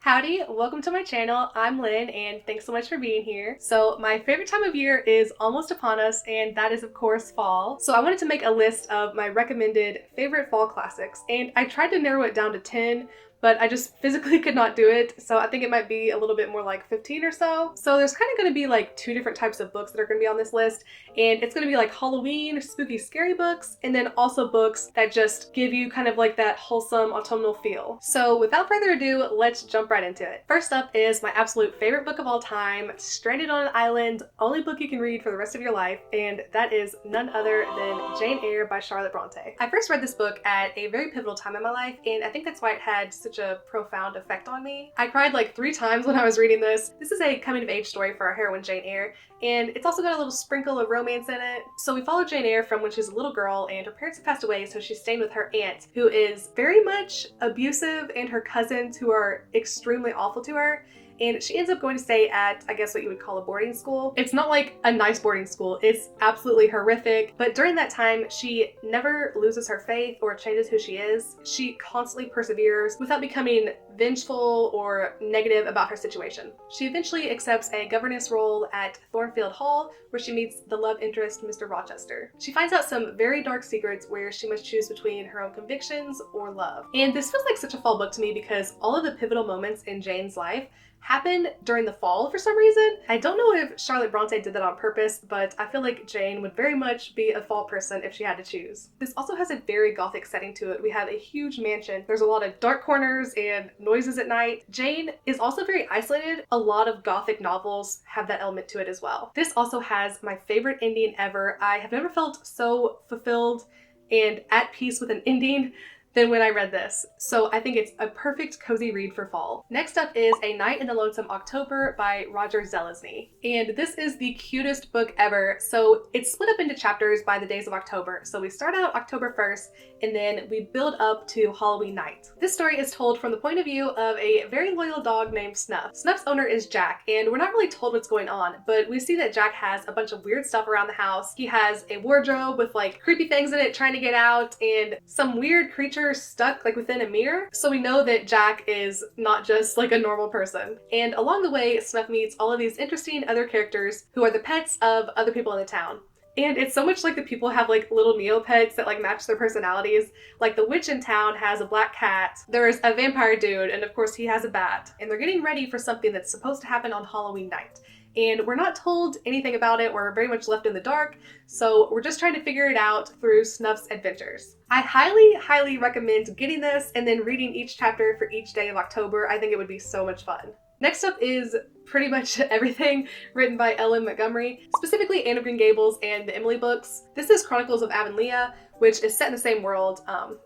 Howdy, welcome to my channel. I'm Lynn and thanks so much for being here. So my favorite time of year is almost upon us, and that is of course fall. So I wanted to make a list of my recommended favorite fall classics, and I tried to narrow it down to 10, but I just physically could not do it. So I think it might be a little bit more like 15 or so. So there's kind of going to be like two different types of books that are going to be on this list. And it's going to be like Halloween, spooky, scary books, and then also books that just give you kind of like that wholesome autumnal feel. So without further ado, let's jump right into it. First up is my absolute favorite book of all time, Stranded on an Island, only book you can read for the rest of your life, and that is none other than Jane Eyre by Charlotte Bronte. I first read this book at a very pivotal time in my life, and I think that's why it had such a profound effect on me. I cried like 3 times when I was reading this. This is a coming-of-age story for our heroine Jane Eyre, and it's also got a little sprinkle of romance in it. So we follow Jane Eyre from when she's a little girl and her parents have passed away, so she's staying with her aunt, who is very much abusive, and her cousins, who are extremely awful to her. And she ends up going to stay at, I guess what you would call a boarding school. It's not like a nice boarding school, it's absolutely horrific. But during that time, she never loses her faith or changes who she is. She constantly perseveres without becoming vengeful or negative about her situation. She eventually accepts a governess role at Thornfield Hall, where she meets the love interest, Mr. Rochester. She finds out some very dark secrets where she must choose between her own convictions or love. And this feels like such a fall book to me because all of the pivotal moments in Jane's life happen during the fall for some reason. I don't know if Charlotte Bronte did that on purpose, but I feel like Jane would very much be a fall person if she had to choose. This also has a very gothic setting to it. We have a huge mansion. There's a lot of dark corners and noises at night. Jane is also very isolated. A lot of gothic novels have that element to it as well. This also has my favorite ending ever. I have never felt so fulfilled and at peace with an ending than when I read this. So I think it's a perfect cozy read for fall. Next up is A Night in the Lonesome October by Roger Zelazny. And this is the cutest book ever. So it's split up into chapters by the days of October. So we start out October 1st and then we build up to Halloween night. This story is told from the point of view of a very loyal dog named Snuff. Snuff's owner is Jack, and we're not really told what's going on, but we see that Jack has a bunch of weird stuff around the house. He has a wardrobe with like creepy things in it trying to get out, and some weird creature stuck like within a mirror. So we know that Jack is not just like a normal person. And along the way, Snuff meets all of these interesting other characters who are the pets of other people in the town. And it's so much like the people have like little Neopets that like match their personalities. Like the witch in town has a black cat, there's a vampire dude, and of course he has a bat. And they're getting ready for something that's supposed to happen on Halloween night. And we're not told anything about it, we're very much left in the dark, so we're just trying to figure it out through Snuff's adventures. I highly recommend getting this and then reading each chapter for each day of October. I think it would be so much fun. Next up is pretty much everything written by Ellen Montgomery, specifically Anne of Green Gables and the Emily books. This is Chronicles of Avonlea, which is set in the same world.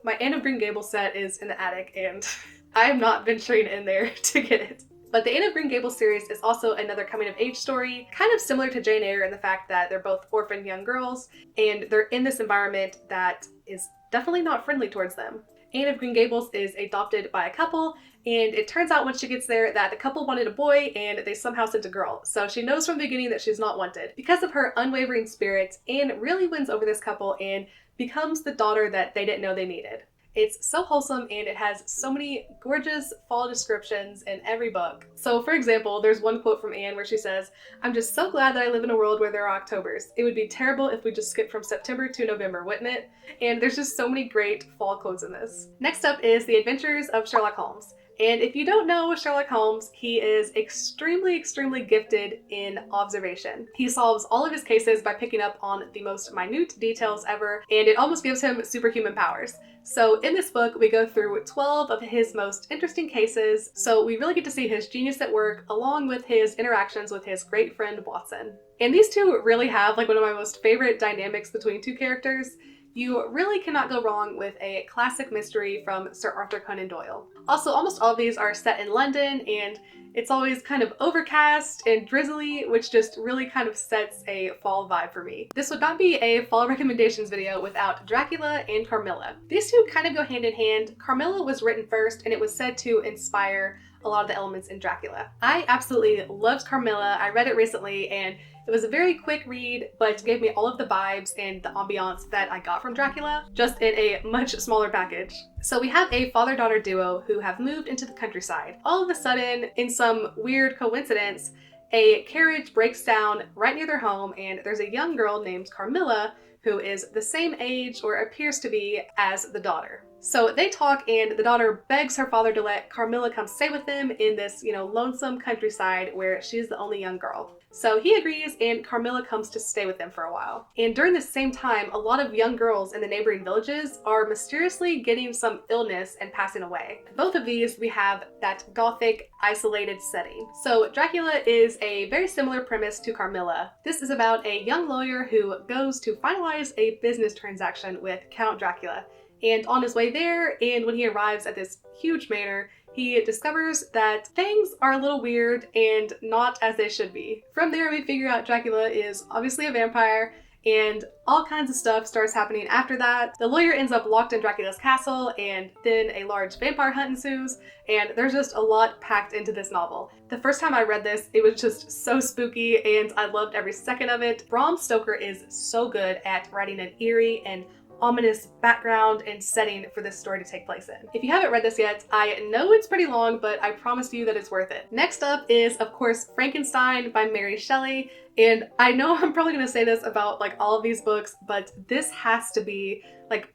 My Anne of Green Gables set is in the attic, and I am not venturing in there to get it. But the Anne of Green Gables series is also another coming-of-age story, kind of similar to Jane Eyre in the fact that they're both orphaned young girls, and they're in this environment that is definitely not friendly towards them. Anne of Green Gables is adopted by a couple, and it turns out once she gets there that the couple wanted a boy and they somehow sent a girl. So she knows from the beginning that she's not wanted. Because of her unwavering spirit, Anne really wins over this couple and becomes the daughter that they didn't know they needed. It's so wholesome and it has so many gorgeous fall descriptions in every book. So for example, there's one quote from Anne where she says, "I'm just so glad that I live in a world where there are Octobers. It would be terrible if we just skipped from September to November, wouldn't it?" And there's just so many great fall quotes in this. Next up is The Adventures of Sherlock Holmes. And if you don't know Sherlock Holmes, he is extremely gifted in observation. He solves all of his cases by picking up on the most minute details ever, and it almost gives him superhuman powers. So in this book, we go through 12 of his most interesting cases, so we really get to see his genius at work along with his interactions with his great friend Watson. And these two really have like one of my most favorite dynamics between two characters. You really cannot go wrong with a classic mystery from Sir Arthur Conan Doyle. Also, almost all of these are set in London, and it's always kind of overcast and drizzly, which just really kind of sets a fall vibe for me. This would not be a fall recommendations video without Dracula and Carmilla. These two kind of go hand in hand. Carmilla was written first, and it was said to inspire a lot of the elements in Dracula. I absolutely loved Carmilla. I read it recently and it was a very quick read, but gave me all of the vibes and the ambiance that I got from Dracula, just in a much smaller package. So we have a father-daughter duo who have moved into the countryside. All of a sudden, in some weird coincidence, a carriage breaks down right near their home, and there's a young girl named Carmilla who is the same age, or appears to be, as the daughter. So they talk, and the daughter begs her father to let Carmilla come stay with them in this, lonesome countryside where she's the only young girl. So he agrees, and Carmilla comes to stay with them for a while. And during this same time, a lot of young girls in the neighboring villages are mysteriously getting some illness and passing away. Both of these, we have that gothic, isolated setting. So Dracula is a very similar premise to Carmilla. This is about a young lawyer who goes to finalize a business transaction with Count Dracula. And on his way there, and when he arrives at this huge manor, he discovers that things are a little weird and not as they should be. From there, we figure out Dracula is obviously a vampire, and all kinds of stuff starts happening after that. The lawyer ends up locked in Dracula's castle, and then a large vampire hunt ensues, and there's just a lot packed into this novel. The first time I read this, it was just so spooky, and I loved every second of it. Bram Stoker is so good at writing an eerie and ominous background and setting for this story to take place in. If you haven't read this yet, I know it's pretty long, but I promise you that it's worth it. Next up is, of course, Frankenstein by Mary Shelley. And I know I'm probably gonna say this about all of these books, but this has to be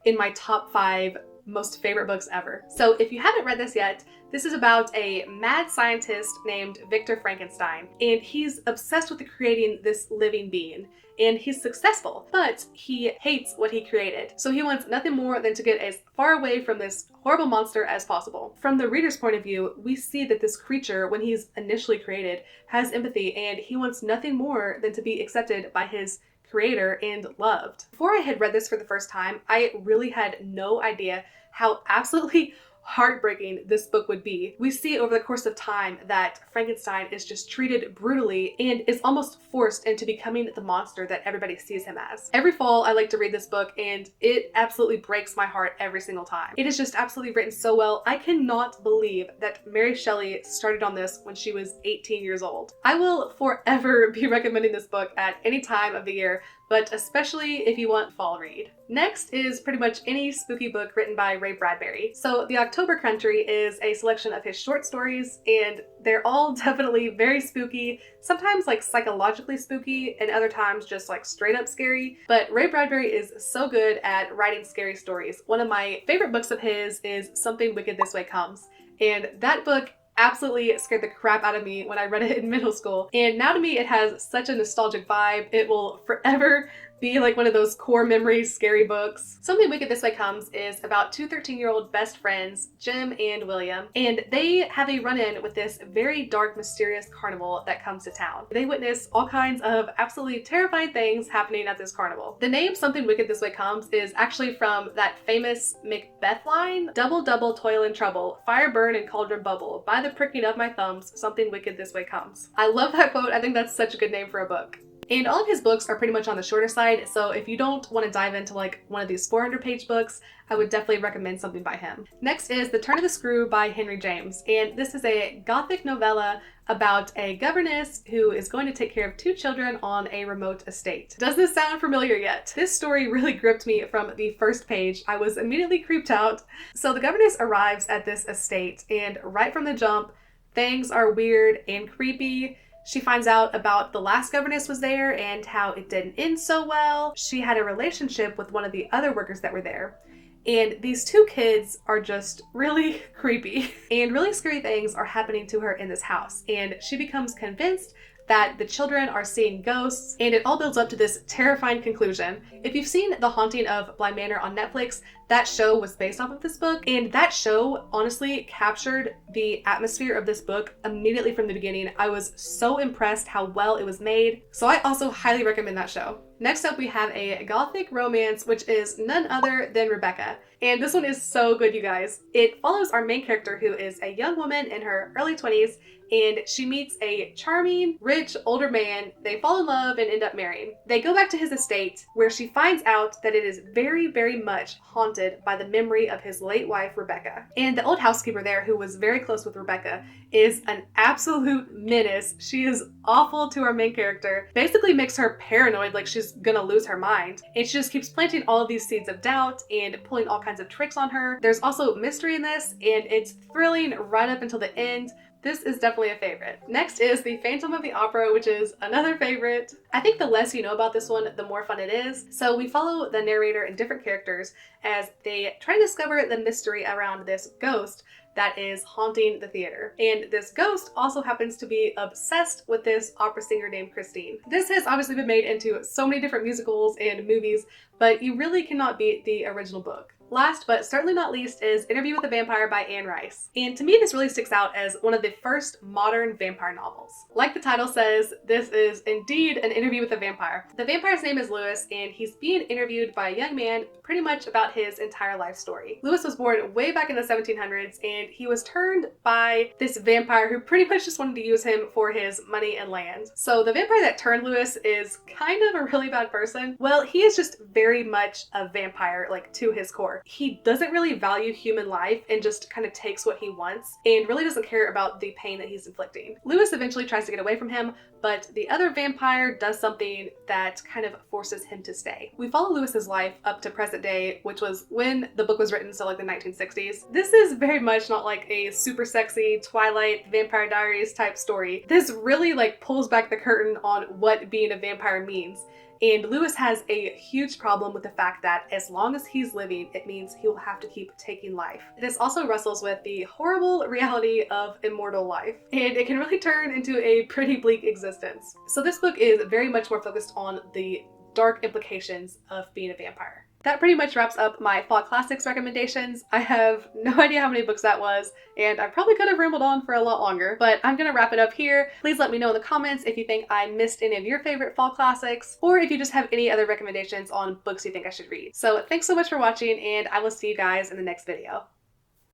in my top 5 most favorite books ever. So if you haven't read this yet, this is about a mad scientist named Victor Frankenstein, and he's obsessed with creating this living being. And he's successful, but he hates what he created. So he wants nothing more than to get as far away from this horrible monster as possible. From the reader's point of view, we see that this creature, when he's initially created, has empathy, and he wants nothing more than to be accepted by his creator and loved. Before I had read this for the first time, I really had no idea how absolutely heartbreaking this book would be. We see over the course of time that Frankenstein is just treated brutally and is almost forced into becoming the monster that everybody sees him as. Every fall I like to read this book, and it absolutely breaks my heart every single time. It is just absolutely written so well. I cannot believe that Mary Shelley started on this when she was 18 years old. I will forever be recommending this book at any time of the year, but especially if you want fall read. Next is pretty much any spooky book written by Ray Bradbury. So The October Country is a selection of his short stories, and they're all definitely very spooky, sometimes psychologically spooky, and other times just straight up scary. But Ray Bradbury is so good at writing scary stories. One of my favorite books of his is Something Wicked This Way Comes, and that book absolutely scared the crap out of me when I read it in middle school. And now to me, it has such a nostalgic vibe. It will forever be one of those core memory scary books. Something Wicked This Way Comes is about two 13-year-old best friends, Jim and William, and they have a run-in with this very dark, mysterious carnival that comes to town. They witness all kinds of absolutely terrifying things happening at this carnival. The name Something Wicked This Way Comes is actually from that famous Macbeth line, "Double, double, toil and trouble, fire burn and cauldron bubble, by the pricking of my thumbs, something wicked this way comes." I love that quote. I think that's such a good name for a book. And all of his books are pretty much on the shorter side, so if you don't want to dive into one of these 400-page books, I would definitely recommend something by him. Next is The Turn of the Screw by Henry James, and this is a gothic novella about a governess who is going to take care of 2 children on a remote estate. Does this sound familiar yet? This story really gripped me from the first page. I was immediately creeped out. So the governess arrives at this estate, and right from the jump, things are weird and creepy. She finds out about the last governess was there and how it didn't end so well. She had a relationship with one of the other workers that were there. And these 2 kids are just really creepy. And really scary things are happening to her in this house. And she becomes convinced that the children are seeing ghosts, and it all builds up to this terrifying conclusion. If you've seen The Haunting of Bly Manor on Netflix, that show was based off of this book, and that show honestly captured the atmosphere of this book immediately from the beginning. I was so impressed how well it was made, so I also highly recommend that show. Next up, we have a gothic romance, which is none other than Rebecca. And this one is so good, you guys. It follows our main character, who is a young woman in her early 20s, and she meets a charming, rich, older man. They fall in love and end up marrying. They go back to his estate, where she finds out that it is very, very much haunted haunted by the memory of his late wife, Rebecca. And the old housekeeper there, who was very close with Rebecca, is an absolute menace. She is awful to our main character, basically makes her paranoid, like she's gonna lose her mind. And she just keeps planting all of these seeds of doubt and pulling all kinds of tricks on her. There's also mystery in this, and it's thrilling right up until the end. This is definitely a favorite. Next is The Phantom of the Opera, which is another favorite. I think the less you know about this one, the more fun it is. So we follow the narrator and different characters as they try to discover the mystery around this ghost that is haunting the theater. And this ghost also happens to be obsessed with this opera singer named Christine. This has obviously been made into so many different musicals and movies, but you really cannot beat the original book. Last, but certainly not least, is Interview with a Vampire by Anne Rice. And to me, this really sticks out as one of the first modern vampire novels. Like the title says, this is indeed an interview with a vampire. The vampire's name is Lewis, and he's being interviewed by a young man pretty much about his entire life story. Lewis was born way back in the 1700s, and he was turned by this vampire who pretty much just wanted to use him for his money and land. So the vampire that turned Lewis is kind of a really bad person. Well, he is just very much a vampire, like to his core. He doesn't really value human life and just kind of takes what he wants and really doesn't care about the pain that he's inflicting. Lewis eventually tries to get away from him, but the other vampire does something that kind of forces him to stay. We follow Lewis's life up to present day, which was when the book was written, so like the 1960s. This is very much not like a super sexy Twilight Vampire Diaries type story. This really like pulls back the curtain on what being a vampire means. And Lewis has a huge problem with the fact that as long as he's living, it means he will have to keep taking life. This also wrestles with the horrible reality of immortal life, and it can really turn into a pretty bleak existence. So this book is very much more focused on the dark implications of being a vampire. That pretty much wraps up my fall classics recommendations. I have no idea how many books that was, and I probably could have rambled on for a lot longer, but I'm gonna wrap it up here. Please let me know in the comments if you think I missed any of your favorite fall classics, or if you just have any other recommendations on books you think I should read. So thanks so much for watching, and I will see you guys in the next video.